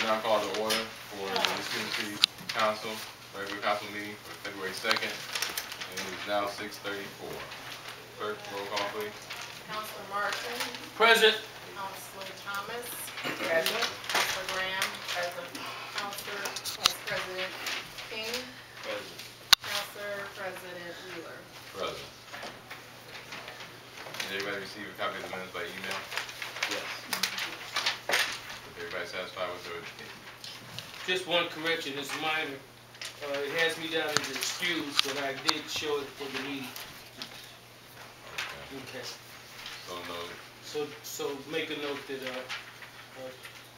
now call to order for the Cleveland City Council, regular council meeting for February 2nd, and it is now 6:34. Clerk, roll call please. Councilor Martin. Present. Councilor Thomas. Present. Councilor Graham. Present. Councilor Vice President King. Present. Councilor President Wheeler. Present. Did everybody receive a copy of the minutes by email? Yes. Is everybody satisfied with their? Just one correction, it's minor. It has me down as excused, but I did show it for the meeting. Okay. Okay. So noted. So make a note that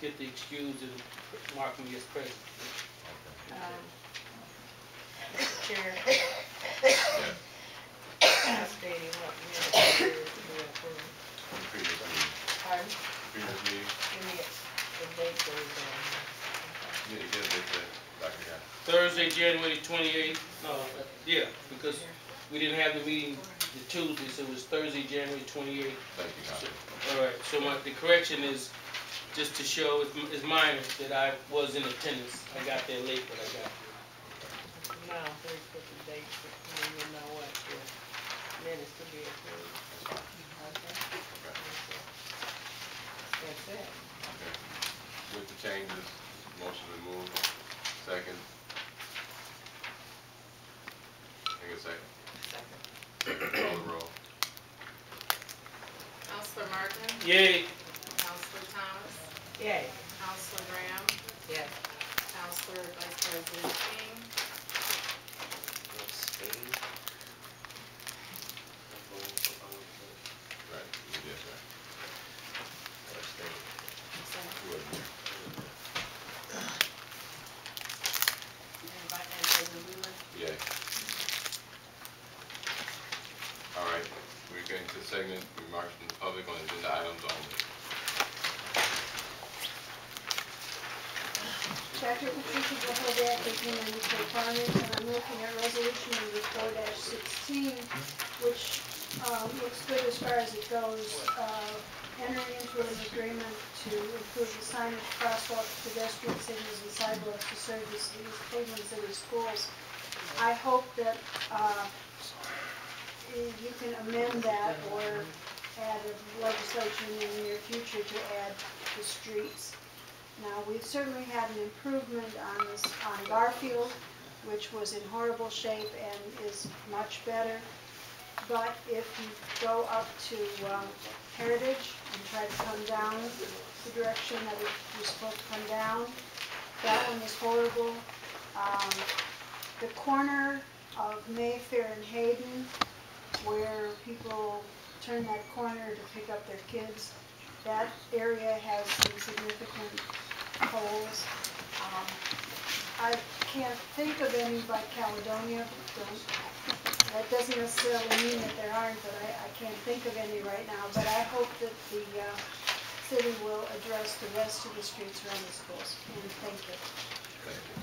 get the excused and mark me as present. Mr. Chair, Yes. I'm stating what minutes to be approved. Previous meeting. Pardon? Previous meeting. Give me the date goes down. Yeah, get it, Dr. Guy. Thursday, January 28th. Yeah, because we didn't have the meeting the Tuesday, so it was Thursday, January 28th. Thank you, Doctor. All right. So the correction is just to show it's minor that I was in attendance. I got there late, but I got there. Now, please put the date, and you know what, the minutes to be approved. Okay? That's it. Okay. With the changes, motion to move. Second. Take a second. Second. Call the roll. Councilor Martin. Yay. Councilor Thomas. Yay. Councilor Graham. Yes. Councilor Vice President King. Right. You did right. You wasn't there. And President Wheeler. Yay. All right. We're getting to the segment remarks from the public on agenda items only. Dr. Patricia Bohodak is the mandatory comment, and I'm looking at resolution number 4-16, which looks good as far as it goes. Entering into an agreement to improve the signage, crosswalks, pedestrian signals, and sidewalks to service these Cleveland City schools. I hope that you can amend that or add a legislation in the near future to add the streets. Now, we've certainly had an improvement on Garfield, which was in horrible shape and is much better. But if you go up to Heritage and try to come down the direction that you're supposed to come down, that one is horrible. The corner of Mayfair and Hayden, where people turn that corner to pick up their kids, that area has some significant holes. I can't think of any by Caledonia. That doesn't necessarily mean that there aren't, but I can't think of any right now. But I hope that the city will address the rest of the streets around the schools. And thank you. Thank you.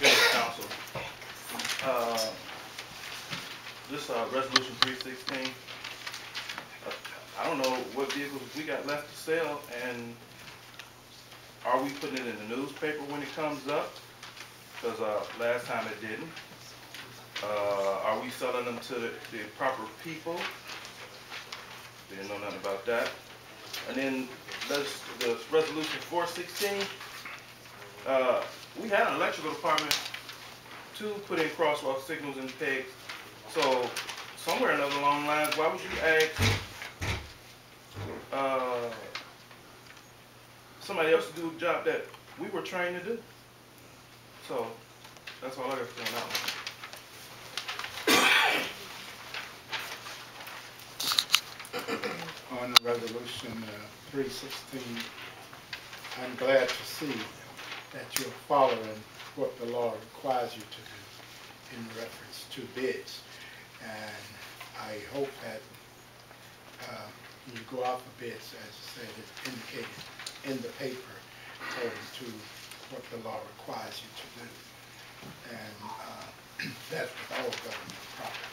Good, Council. This resolution 316. I don't know what vehicles we got left to sell, and are we putting it in the newspaper when it comes up? Because last time it didn't. Are we selling them to the proper people? Didn't know nothing about that. And then the resolution 416. We had an electrical department to put in crosswalk signals and pegs. So somewhere along the lines, why would you ask somebody else to do a job that we were trained to do? So that's all I got to say on that one. On resolution 316, I'm glad to see that you're following what the law requires you to do in reference to bids. And I hope that you go out for bids, as I said, it's indicated in the paper according to what the law requires you to do. And that's with all government property.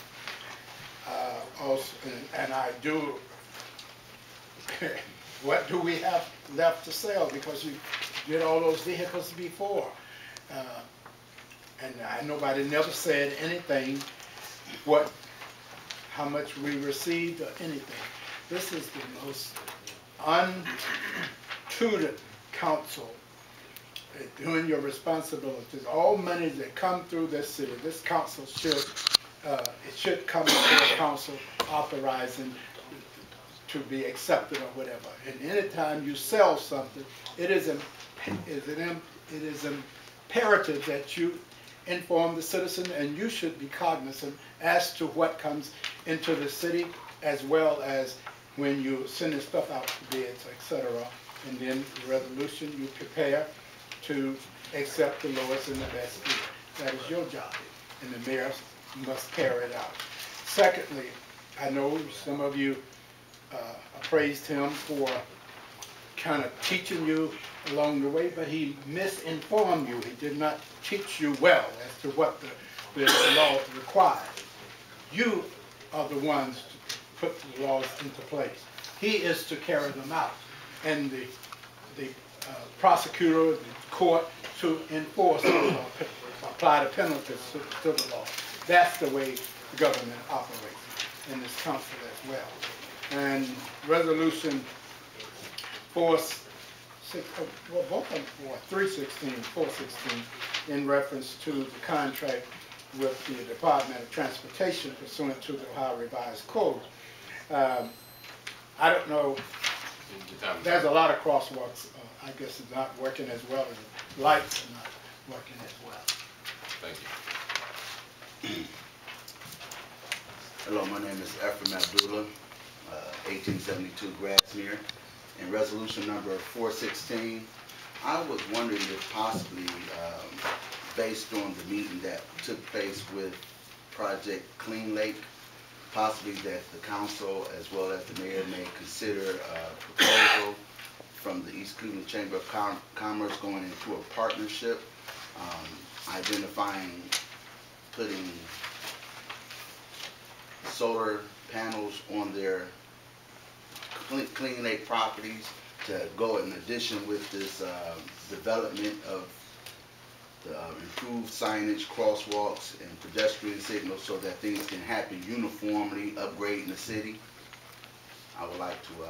Also, and I do what do we have left to sell? Because you did all those vehicles before. And nobody never said anything, how much we received or anything. This is the most untutored council doing your responsibilities. All monies that come through this city, this council should come before the council authorizing to be accepted or whatever. And anytime you sell something, it is imperative that you inform the citizen, and you should be cognizant as to what comes into the city, as well as when you send this stuff out to bids, etc. And then the resolution you prepare to accept the lowest and the best bid. That is your job, and the mayor must carry it out. Secondly, I know some of you praised him for kind of teaching you along the way, but he misinformed you. He did not teach you well as to what the law required. You are the ones to put the laws into place. He is to carry them out, and the prosecutor, the court, to enforce the law, apply the penalties to the law. That's the way the government operates, and this council as well. And resolution 416, in reference to the contract with the Department of Transportation pursuant to the Ohio Revised Code. I don't know, there's a lot of crosswalks, I guess it's not working as well, as the lights are not working as well. Thank you. Hello, my name is Ephraim Abdullah, 1872 Grassmere. In resolution number 416, I was wondering if possibly, based on the meeting that took place with Project Clean Lake, possibly that the council as well as the mayor may consider a proposal from the East Cleveland Chamber of Commerce going into a partnership, identifying putting solar panels on their Clean Lake properties to go in addition with this development of the improved signage, crosswalks, and pedestrian signals so that things can happen uniformly, upgrading the city. I would like to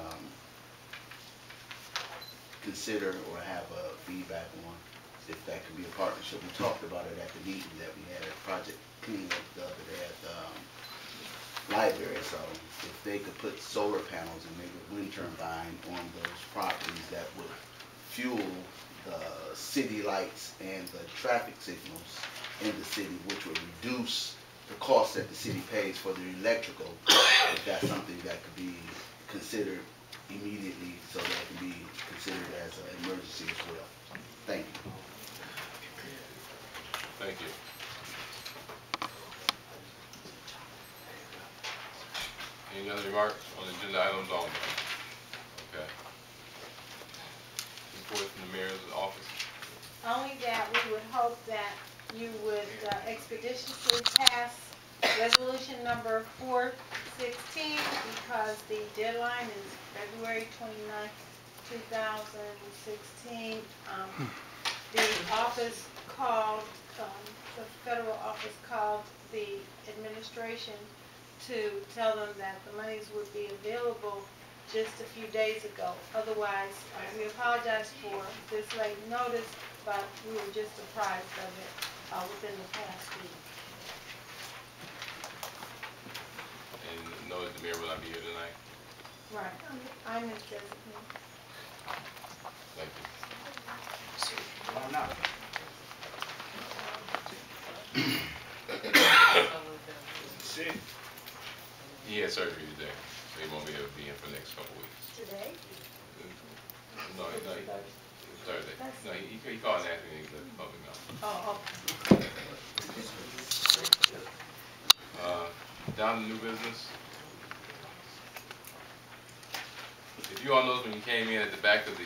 consider or have a feedback on if that could be a partnership. We talked about it at the meeting that we had at Project Clean Lake the other day at the library. So if they could put solar panels and maybe a wind turbine on those properties, that would fuel the city lights and the traffic signals in the city, which would reduce the cost that the city pays for the electrical, if that's something that could be considered immediately, so that it can be considered as an emergency as well. Thank you. Thank you. Any other remarks on the agenda items only? Okay. Report from the mayor's office. Only that we would hope that you would expeditiously pass resolution number 416, because the deadline is February 29th, 2016. The office called, the federal office called the administration to tell them that the monies would be available just a few days ago. Otherwise, we apologize for this late notice, but we were just apprised of it within the past week. And know that the mayor will not be here tonight. Right. I'm his designee. Thank you. He had surgery today, so he won't be able to be in for the next couple of weeks. Today? No, Thursday. No, he called and asked me to let the public know. Oh, okay. Down to new business. If you all noticed when you came in at the back of the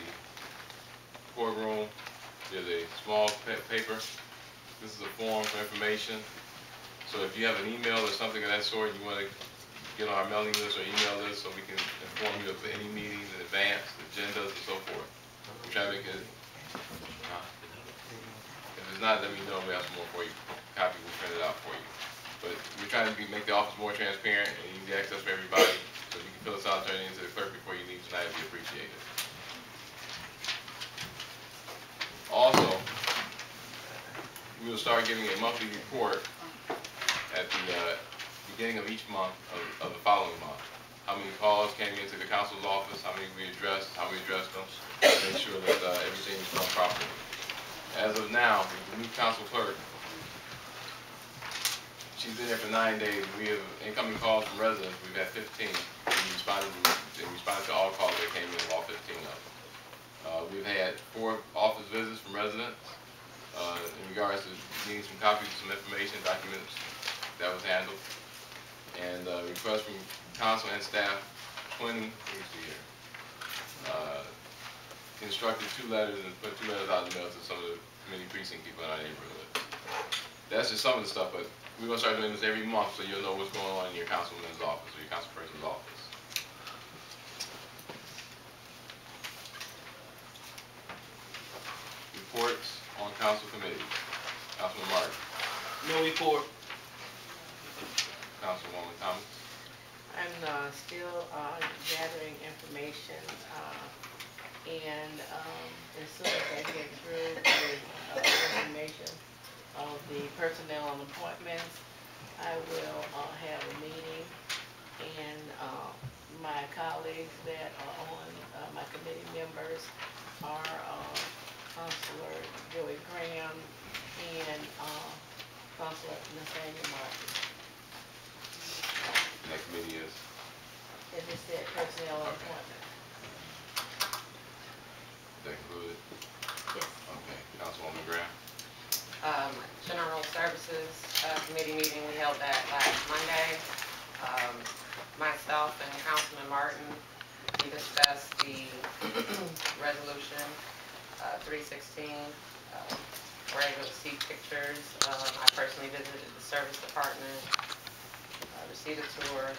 courtroom, there's a small paper. This is a form for information. So if you have an email or something of that sort, you want to get on our mailing list or email list so we can inform you of any meetings in advance, agendas, and so forth. We try to make it. If it's not, let me know. We have some more for you. Copy, we'll print it out for you. But we're trying to make the office more transparent and easy access for everybody. So if you can fill this out, turn it into the clerk before you leave tonight, it'd be appreciated. Also, we will start getting a monthly report at the beginning of each month of the following month. How many calls came into the council's office, how many we addressed, how we addressed them, to make sure that everything is done properly. As of now, the new council clerk, she's been there for 9 days. We have incoming calls from residents. We've had 15. We responded to all calls that came in, all 15 of them. We've had 4 office visits from residents in regards to needing some copies of some information, documents that was handled. And requests from council and staff, 20, let me see here. Instructed 2 letters and put 2 letters out in the mail to some of the community precinct people in our neighborhood. That's just some of the stuff, but we're going to start doing this every month so you'll know what's going on in your councilman's office or your councilperson's office. Reports on council committees. Councilman Martin. No report. Councilwoman Thomas. I'm still gathering information, and as soon as I get through with information of the personnel and appointments, I will have a meeting, and my colleagues that are on my committee members are Councilor Joey Graham and Councilor Nathaniel Martin. And that committee is? It just said personnel and appointment. That concluded? Yes. Okay. Councilwoman Graham. General Services Committee meeting we held that last Monday. Myself and Councilman Martin, we discussed the resolution 316. We're able to see pictures. I personally visited the service department, received a tour.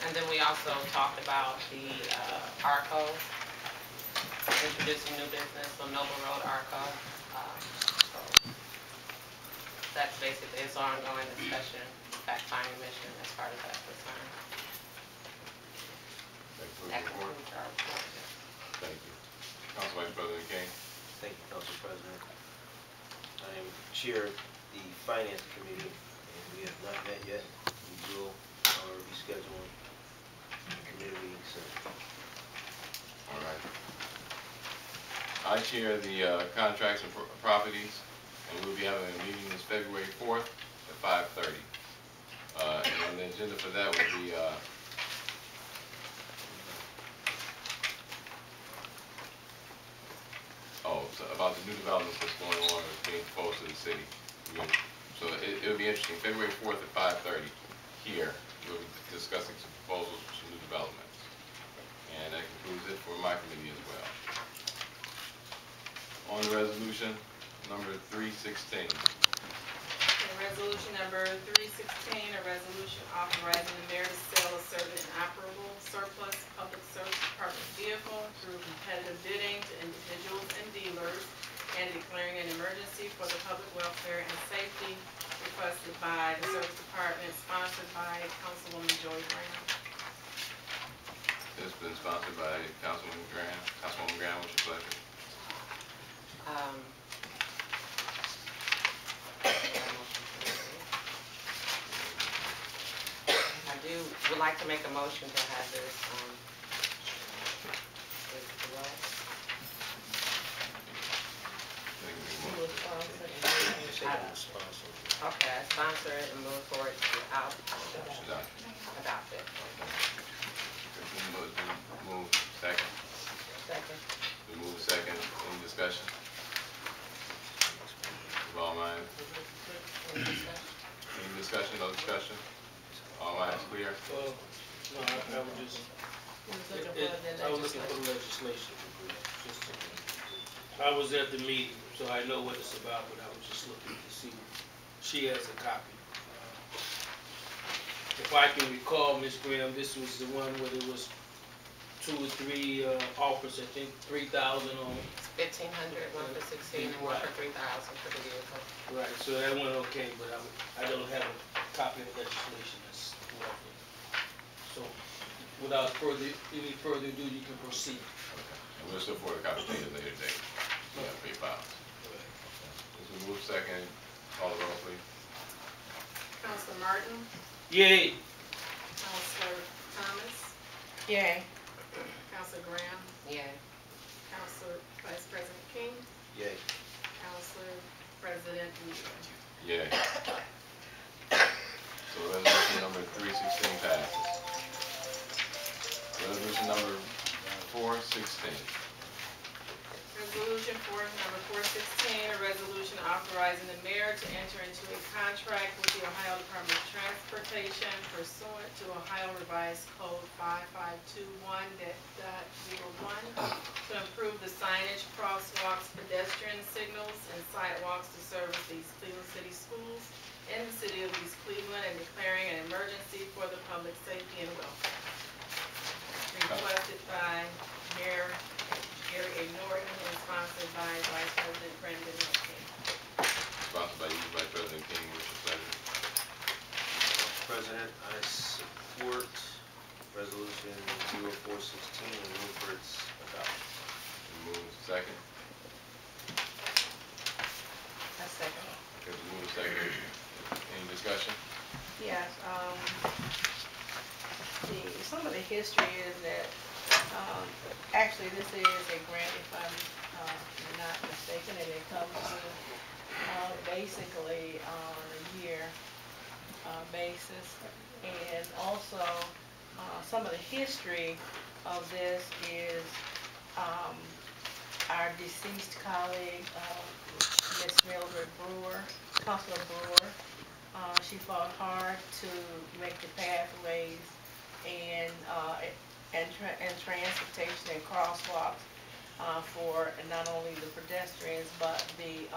And then we also talked about the ARCO, introducing new business on Noble Road ARCO. So that's basically its ongoing discussion, fact-finding mission as part of that this time. That concludes our report. Thank you. Council Vice President King. Thank you, Council President. I am chair of the Finance Committee, and we have not met yet. We will be scheduling committee meetings soon. All right. I chair the Contracts and Properties, and we'll be having a meeting this February 4th at 5:30. And the agenda for that will be so about the new developments that's going on and being proposed to the city. So it'll be interesting. February 4th at 5:30 here, we'll be discussing some proposals for some new developments. And that concludes it for my committee as well. On the resolution number 316. Resolution number 316, a resolution authorizing the mayor to sell a certain inoperable surplus public service department vehicle through competitive bidding to individuals and dealers and declaring an emergency for the public welfare and safety, requested by the service department, sponsored by Councilwoman Joy Graham. It's been sponsored by Councilwoman Graham. Councilwoman Graham, what's your pleasure? Would like to make a motion to have this okay, I sponsor it and move forward without adopt it. Move second. Second. We move second. Any discussion? All minds. Any discussion? No discussion? All minds clear? Well, no, I would just, I was looking for legislation. I was at the meeting, so I know what it's about, but I was just looking to see. She has a copy. if I can recall, Ms. Graham, this was the one where there was 2 or 3 offers, I think 3,000 on. 1,500, one for 16, and one for 3,000 for the vehicle. Right, so that went okay, but I don't have a copy of the legislation that's what I think. So, without any further ado, you can proceed. Okay. And we'll still forward a copy at a later date. We have 3 files. As we move second, call the roll, please. Counselor Martin, Yay! Counselor Thomas, Yay. Counselor Graham, Yeah. Counselor Vice President King, Yay. Counselor President Wheeler. Yeah. So resolution number 316 passes. Resolution number 416. Resolution number 416, a resolution authorizing the mayor to enter into a contract with the Ohio Department of Transportation pursuant to Ohio Revised Code 5521.01 to improve the signage, crosswalks, pedestrian signals, and sidewalks to service these Cleveland City schools in the city of East Cleveland and declaring an emergency for the public safety and welfare. Requested by Mayor Gary A. Norton and sponsored by Vice President Brendan King. Sponsored by you, Vice President King. What's your pleasure? Mr. President, I support resolution 0416 and move for its adoption. Move second. A second. Okay, we move second. Any discussion? Yes, some of the history is that, actually this is a grant, if I'm not mistaken, and it comes to basically on a year basis. And also, some of the history of this is our deceased colleague, Miss Mildred Brewer, Councilor Brewer. She fought hard to make the pathways and transportation and crosswalks for not only the pedestrians but the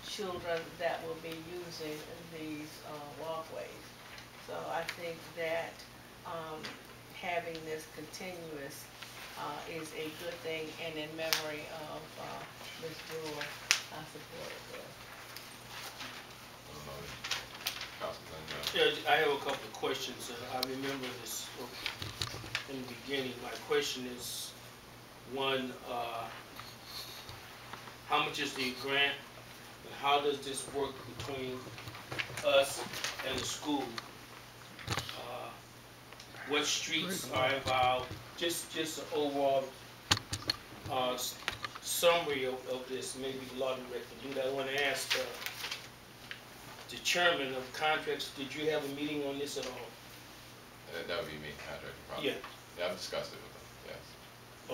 children that will be using these walkways. So I think that having this continuous is a good thing, and in memory of Ms. Brewer, I support it. Yeah, I have a couple of questions. I remember this in the beginning. My question is, one, how much is the grant, and how does this work between us and the school? What streets are involved? Just an overall summary of this. Maybe the law director can do that. I want to ask the chairman of contracts, did you have a meeting on this at all? That would be me, contractor, probably. Yeah, I've discussed it with them, yes.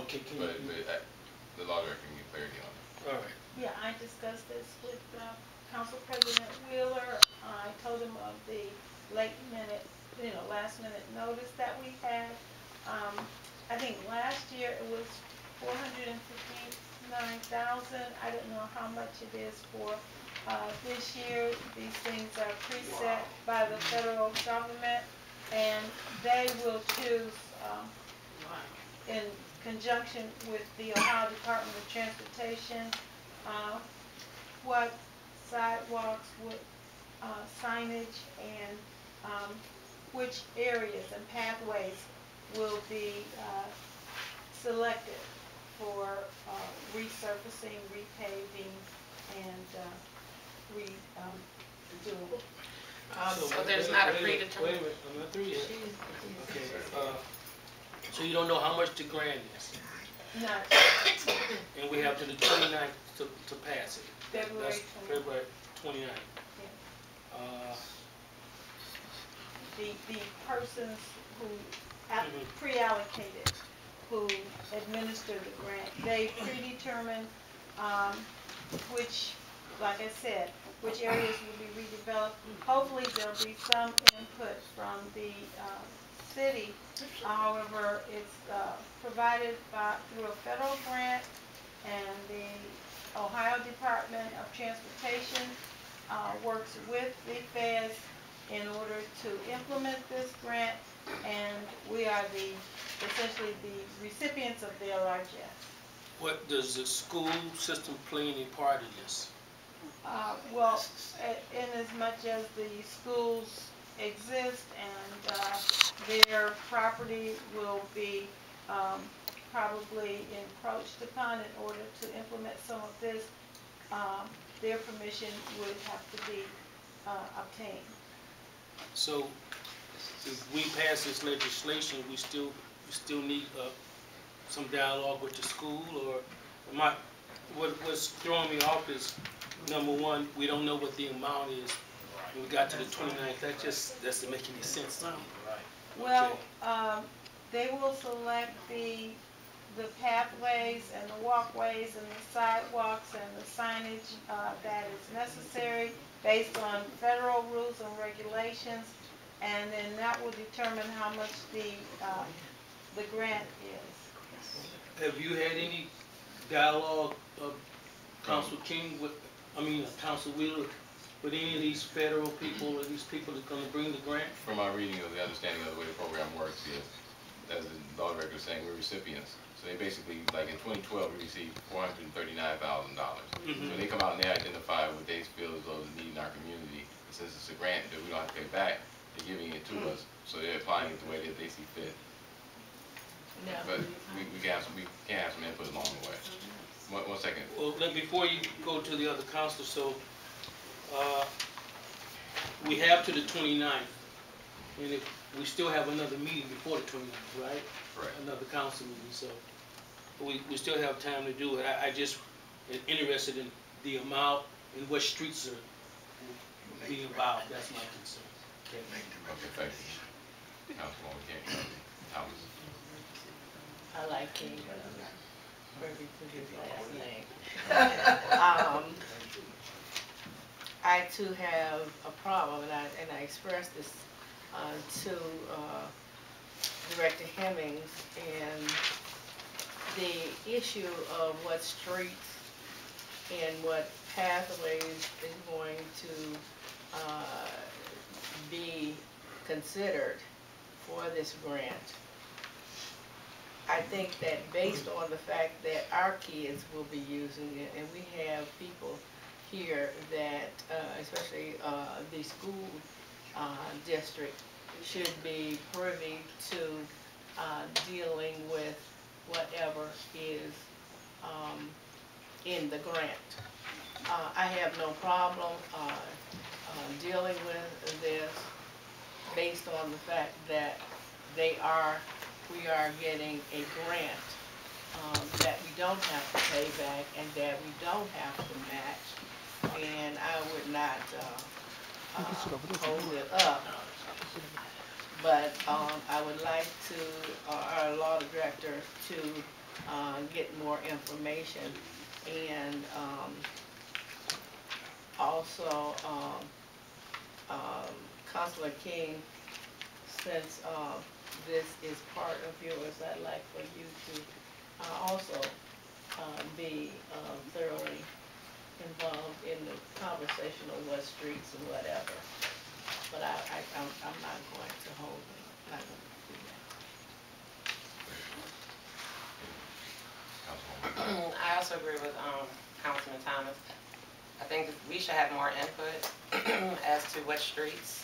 Okay, can But you? the law director can get clarity on it. All right. Yeah, I discussed this with Council President Wheeler. I told him of the last minute notice that we had. I think last year it was $459,000. I don't know how much it is for this year. These things are preset by the federal government, and they will choose in conjunction with the Ohio Department of Transportation what sidewalks, what signage, and which areas and pathways will be selected for resurfacing, repaving, and redoing. So there's not a Wait predetermined. a minute, I'm not through yet. Okay. So you don't know how much the grant is, Not and we have to the 29th to pass it. February That's 20th. February 29th. The persons who Mhm. pre-allocated, who administer the grant, they predetermine which, like I said, which areas will be redeveloped. Hopefully there'll be some input from the city. However, it's provided through a federal grant, and the Ohio Department of Transportation works with the feds in order to implement this grant, and we are essentially the recipients of their largesse. What does the school system play any part in this? Well, in as much as the schools exist and their property will be probably encroached upon in order to implement some of this, their permission would have to be obtained. So, if we pass this legislation, we still need some dialogue with the school, or what's throwing me off is, number one, we don't know what the amount is. When we got to the 29th, that doesn't make any sense to me. Well, they will select the pathways and the walkways and the sidewalks and the signage that is necessary based on federal rules and regulations, and then that will determine how much the grant is. Have you had any dialogue, Council King, Council Wheeler, with any of these federal people or these people that are going to bring the grant? From my reading of the understanding of the way the program works, yes, as the law director is saying, we're recipients. So they basically, like in 2012, we received $439,000. So they come out and they identify what they feel as though the need in our community. And since it's a grant that we don't have to pay back, they're giving it to us. So they're applying it the way that they see fit. No. But we can have some input along the way. One second. Well, before you go to the other council, so we have to the 29th, and if we still have another meeting before the 29th, right? Correct. Another council meeting, so we still have time to do it. I just am interested in the amount and what streets are being involved. That's my concern. Okay, Okay, thank you. Councilwoman King, Thomas. I like King, but I'm not privy to his last name. I too have a problem, and I expressed this to Director Hemmings, and the issue of what streets and what pathways is going to be considered for this grant. I think that based on the fact that our kids will be using it, and we have people here that, especially the school district, should be privy to dealing with whatever is in the grant. I have no problem dealing with this based on the fact that we are getting a grant that we don't have to pay back and that we don't have to match, and I would not hold it up. But I would like our law director to get more information, and also Councilor King, since this is part of yours, I'd like for you to also be thoroughly involved in the conversation of what streets and whatever. But I'm not going to hold it. I'm not going to do that. I also agree with Councilman Thomas. I think we should have more input as to what streets.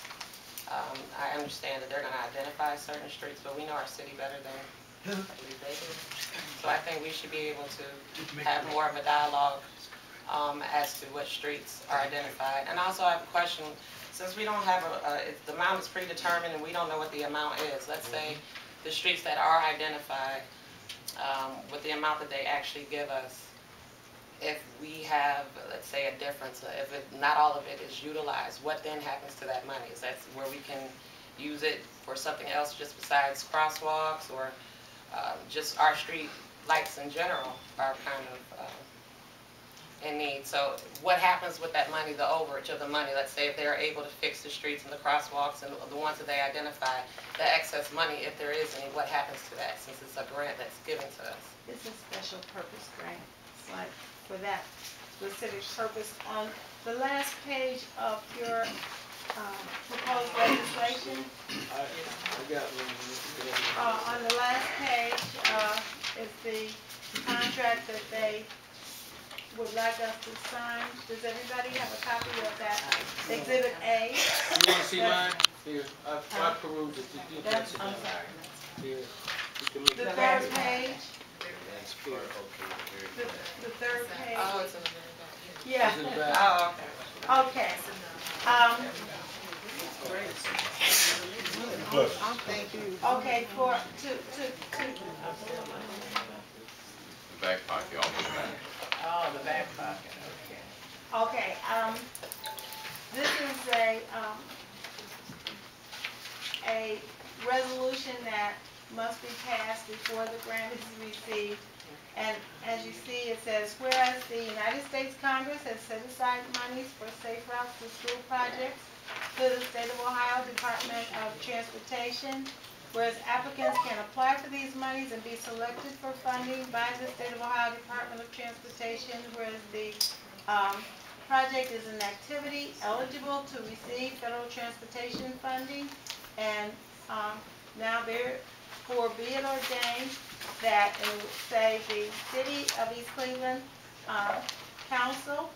I understand that they're going to identify certain streets, but we know our city better than I believe they do. So I think we should be able to have more of a dialogue as to what streets are identified. And also I have a question, since we don't have the amount is predetermined and we don't know what the amount is. Let's say the streets that are identified with the amount that they actually give us, if we have, let's say, a difference, if not all of it is utilized, what then happens to that money? Is that where we can use it for something else just besides crosswalks, or just our street lights in general are kind of in need? So what happens with that money, the overage of the money? Let's say if they're able to fix the streets and the crosswalks and the ones that they identify, the excess money, if there is any, what happens to that, since it's a grant that's given to us? It's a special purpose grant. It's like for that specific purpose. On the last page of your proposed legislation. I got one. On the last page, is the contract that they would like us to sign. Does everybody have a copy of that? Exhibit A. You wanna see mine? Here, I perused it. You can That's, sit I'm down. sorry. Here, you can make The it. third page, That's part, okay, the third page. Oh, it's in the very back. Yeah, It's in the back. Oh, okay. okay. Okay, The back pocket, all the back. Oh, the back pocket, okay. okay, this is a resolution that must be passed before the grant is received. And as you see, it says, whereas the United States Congress has set aside monies for Safe Routes to School projects to the State of Ohio Department of Transportation, whereas applicants can apply for these monies and be selected for funding by the State of Ohio Department of Transportation, whereas the project is an activity eligible to receive federal transportation funding, and now therefore be it ordained that, and it would say the City of East Cleveland Council,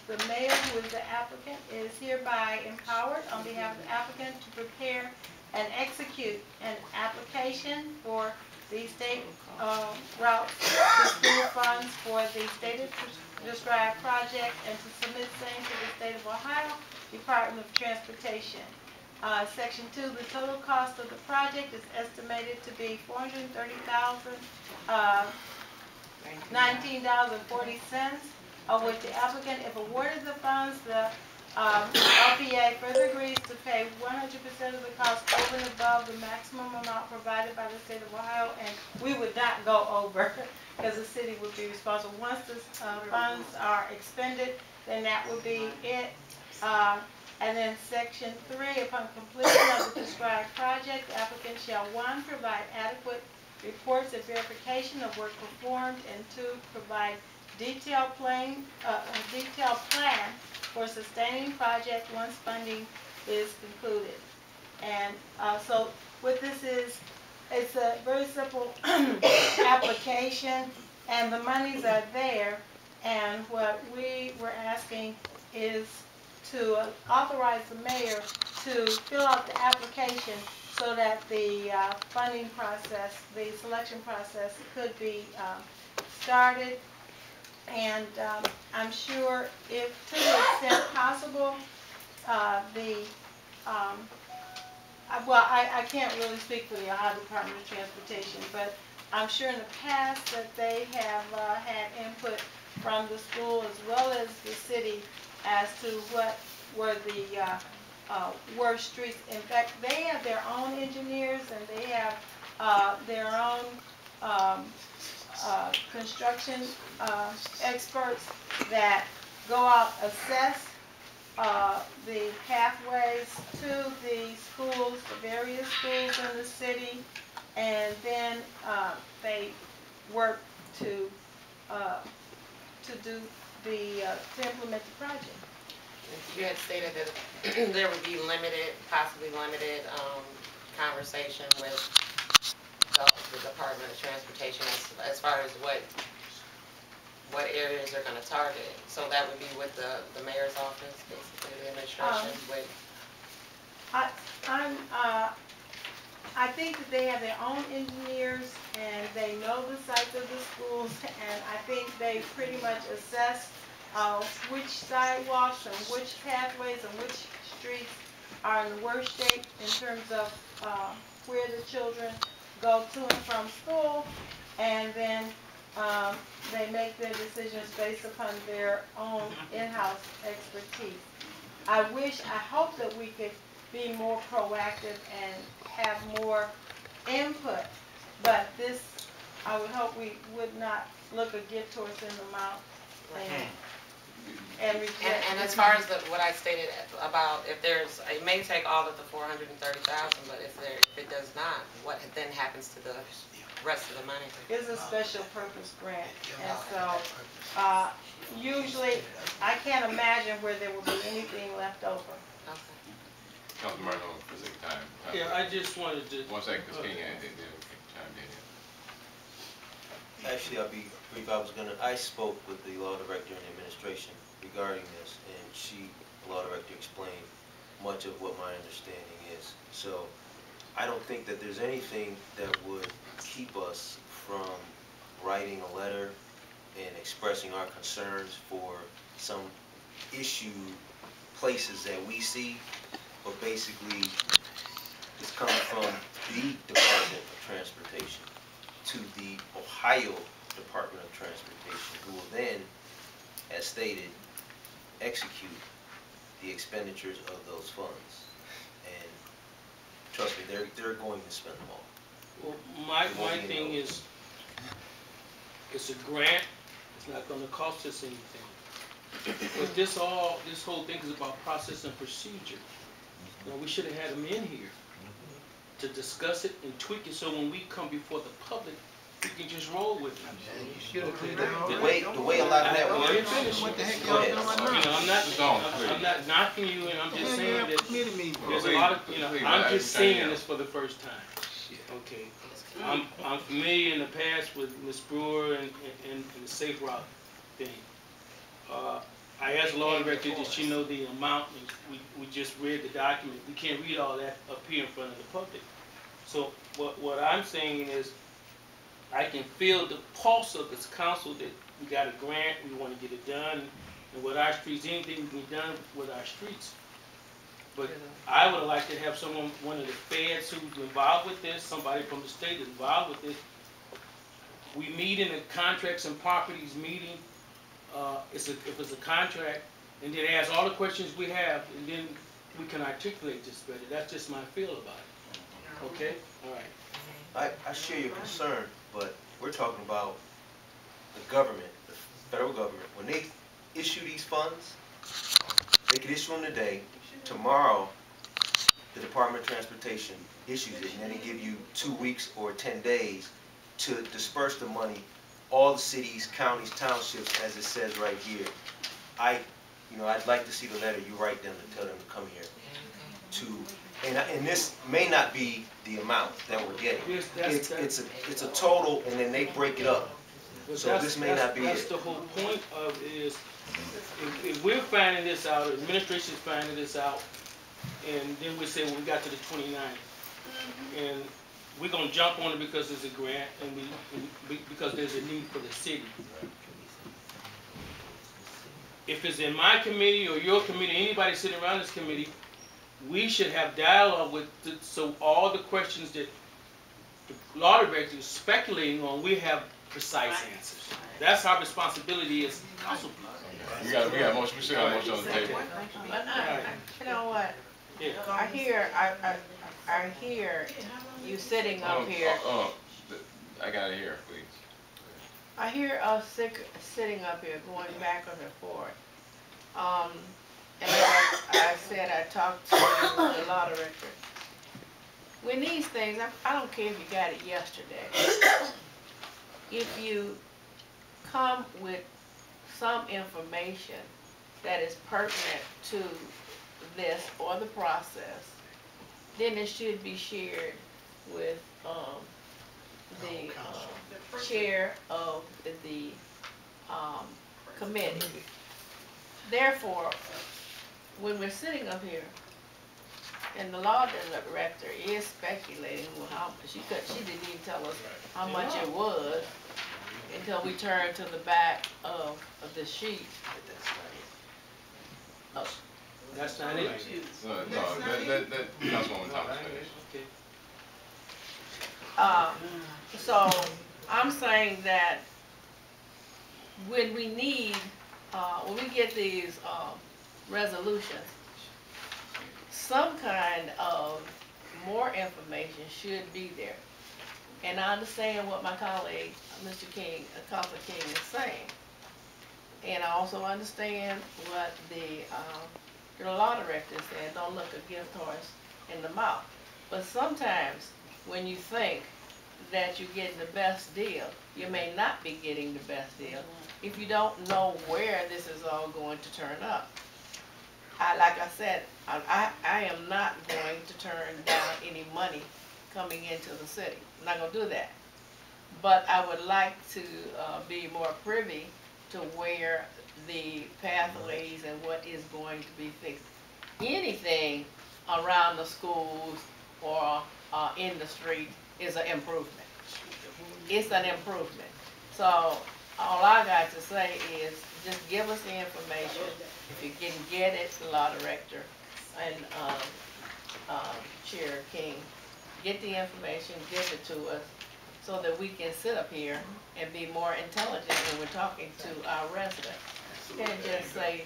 the mayor, who is the applicant, is hereby empowered on behalf of the applicant to prepare and execute an application for the state route to school funds for the stated described project, and to submit same to the State of Ohio Department of Transportation. Section 2, the total cost of the project is estimated to be $430,019.40, of which the applicant, if awarded the funds, the LPA further agrees to pay 100% of the cost over and above the maximum amount provided by the State of Ohio, and we would not go over because the city would be responsible. Once the funds are expended, then that would be it. And then section 3, upon completion of the described project, the applicant shall, 1, provide adequate reports and verification of work performed, and 2, provide detailed plan for sustaining project once funding is concluded. And so what this is, it's a very simple application, and the monies are there, and what we were asking is to authorize the mayor to fill out the application so that the funding process, the selection process could be started. And I'm sure if, to the extent possible, I can't really speak for the Ohio Department of Transportation, but I'm sure in the past that they have had input from the school as well as the city as to what were the worst streets. In fact, they have their own engineers, and they have their own construction experts that go out, assess the pathways to the schools, the various schools in the city, and then they work to implement the project. You had stated that there would be possibly limited conversation with the Department of Transportation as far as what areas they're going to target. So that would be with the mayor's office, basically, the administration. I think that they have their own engineers, and they know the sites of the schools, and I think they pretty much assess which sidewalks and which pathways and which streets are in the worst shape in terms of where the children go to and from school, and then they make their decisions based upon their own in-house expertise. I hope that we could be more proactive and have more input, but this, I would hope we would not look a gift horse in the mouth and reject. And as far as what I stated about if there's, it may take all of the $430,000, but if it does not, what then happens to the rest of the money? It's a special purpose grant, and so, usually, I can't imagine where there will be anything left over. Okay. Councilman Martin, for the sake of time. Yeah, I just wanted to. 1 second, because King had anything to chime in. Actually, I'll be brief. I spoke with the law director and administration regarding this, and the law director explained much of what my understanding is. So I don't think that there's anything that would keep us from writing a letter and expressing our concerns for some issue places that we see, but basically it's coming from the Department of Transportation to the Ohio Department of Transportation, who will then, as stated, execute the expenditures of those funds. And trust me, they're going to spend them all. Well, my thing is, it's a grant, it's not gonna cost us anything. But this whole thing is about process and procedure. Well, we should have had them in here to discuss it and tweak it, so when we come before the public, we can just roll with it. The way a lot of that works. What the heck y'all doing now? I'm not knocking you, and I'm just saying that there's a lot of, I'm just seeing this for the first time. Okay, I'm familiar in the past with Ms. Brewer and the safe route thing. I asked the law director, did she know the amount? We just read the document. We can't read all that up here in front of the public. So what I'm saying is, I can feel the pulse of this council that we got a grant, we want to get it done, and with our streets, anything can be done with our streets. But I would like to have one of the feds who's involved with this, somebody from the state involved with this. We meet in the contracts and properties meeting. If it's a contract, and then ask all the questions we have, and then we can articulate this better. That's just my feel about it. Okay? All right. I share your concern, but we're talking about the government, the federal government. When they issue these funds, they could issue them today. Tomorrow, the Department of Transportation issues it, and then they give you 2 weeks or 10 days to disperse the money. All the cities, counties, townships, as it says right here. I'd like to see the letter you write them to tell them to come here. And this may not be the amount that we're getting. It's a total, and then they break it up. So this may not be it. That's the whole point of it is, if we're finding this out, or administration's finding this out, and then we say, well, we got to the 29th, and we're gonna jump on it because it's a grant, and because there's a need for the city. If it's in my committee or your committee, anybody sitting around this committee, we should have dialogue with, so all the questions that the law director is speculating on, we have precise answers. That's our responsibility as council people. We got motion. We still got a motion on the table. You know what? Yeah. I hear you sitting up here. I got it here, please. I hear us sitting up here going backwards and forth. And like I said, I talked to the law director. When these things, I don't care if you got it yesterday. If you come with some information that is pertinent to this or the process, then it should be shared with the chair of the committee. Therefore, when we're sitting up here, and the law director is speculating, well, how she didn't even tell us how much it was until we turned to the back of the sheet. That's not it. No, that Councilwoman Thomas finished. Okay. So I'm saying that when we need, when we get these resolutions, some kind of more information should be there. And I understand what my colleague, Mr. King, Councilor King is saying. And I also understand what the law director said, don't look a gift horse in the mouth. But sometimes when you think that you're getting the best deal. You may not be getting the best deal if you don't know where this is all going to turn up. Like I said, I am not going to turn down any money coming into the city. I'm not going to do that. But I would like to be more privy to where the pathways and what is going to be fixed. Anything around the schools or in the street is an improvement. It's an improvement. So all I got to say is just give us the information. If you can get it, the law director and Chair King, get the information, give it to us, so that we can sit up here and be more intelligent when we're talking to our residents. You can't just say,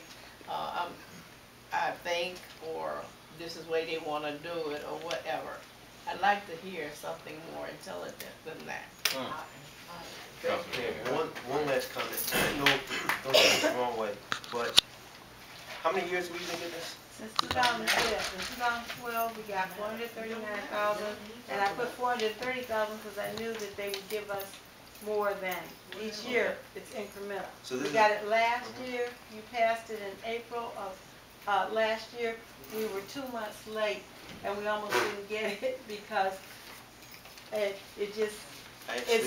I think, or this is the way they want to do it, or whatever. I'd like to hear something more intelligent than that. Okay, one last comment. No, don't take this the wrong way, but how many years have we been getting this? Since 2012. In 2012, we got 439,000, and I put 430,000 because I knew that they would give us more than each year. It's incremental. So we got it last year. You passed it in April of last year. We were 2 months late, and we almost didn't get it because it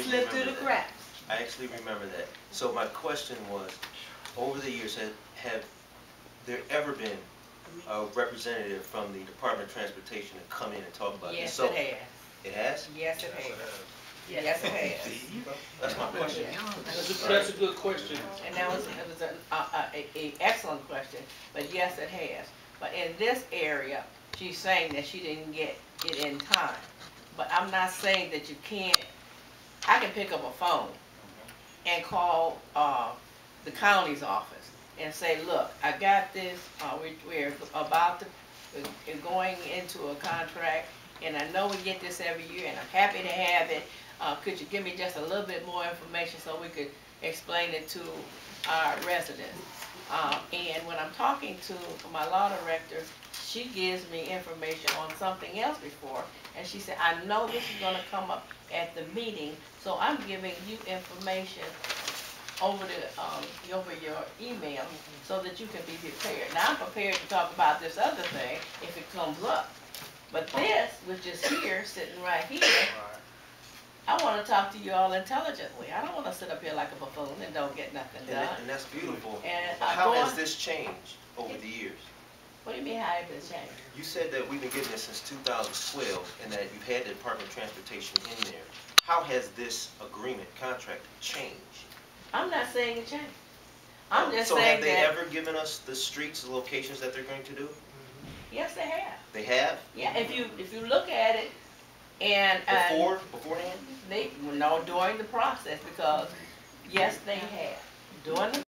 slipped through the cracks. I actually remember that. So my question was, over the years, have there ever been a representative from the Department of Transportation to come in and talk about this? Yes, So, it has. it has? Yes, it has. Yes, it has. That's my question. That's a good question. And that was, it was an excellent question, but yes, it has. But in this area, she's saying that she didn't get it in time. But I'm not saying that you can't. I can pick up a phone and call the county's office and say, look, I got this, we're about to, we're going into a contract, and I know we get this every year, and I'm happy to have it. Could you give me just a little bit more information so we could explain it to our residents? And when I'm talking to my law director, she gives me information on something else before, and she said, I know this is going to come up at the meeting, so I'm giving you information over your email so that you can be prepared. Now I'm prepared to talk about this other thing if it comes up. But this, which is here, sitting right here, I want to talk to you all intelligently. I don't want to sit up here like a buffoon and don't get nothing done. And that's beautiful. And how has this changed over the years? What do you mean, how has it changed? You said that we've been getting this since 2012 and that you've had the Department of Transportation in there. How has this agreement, contract, changed? I'm not saying it changed. I'm just so saying have they that, ever given us the streets, the locations that they're going to do? yes, they have. They have? Yeah, if you look at it, and Beforehand? no, during the process, because yes, they have. During the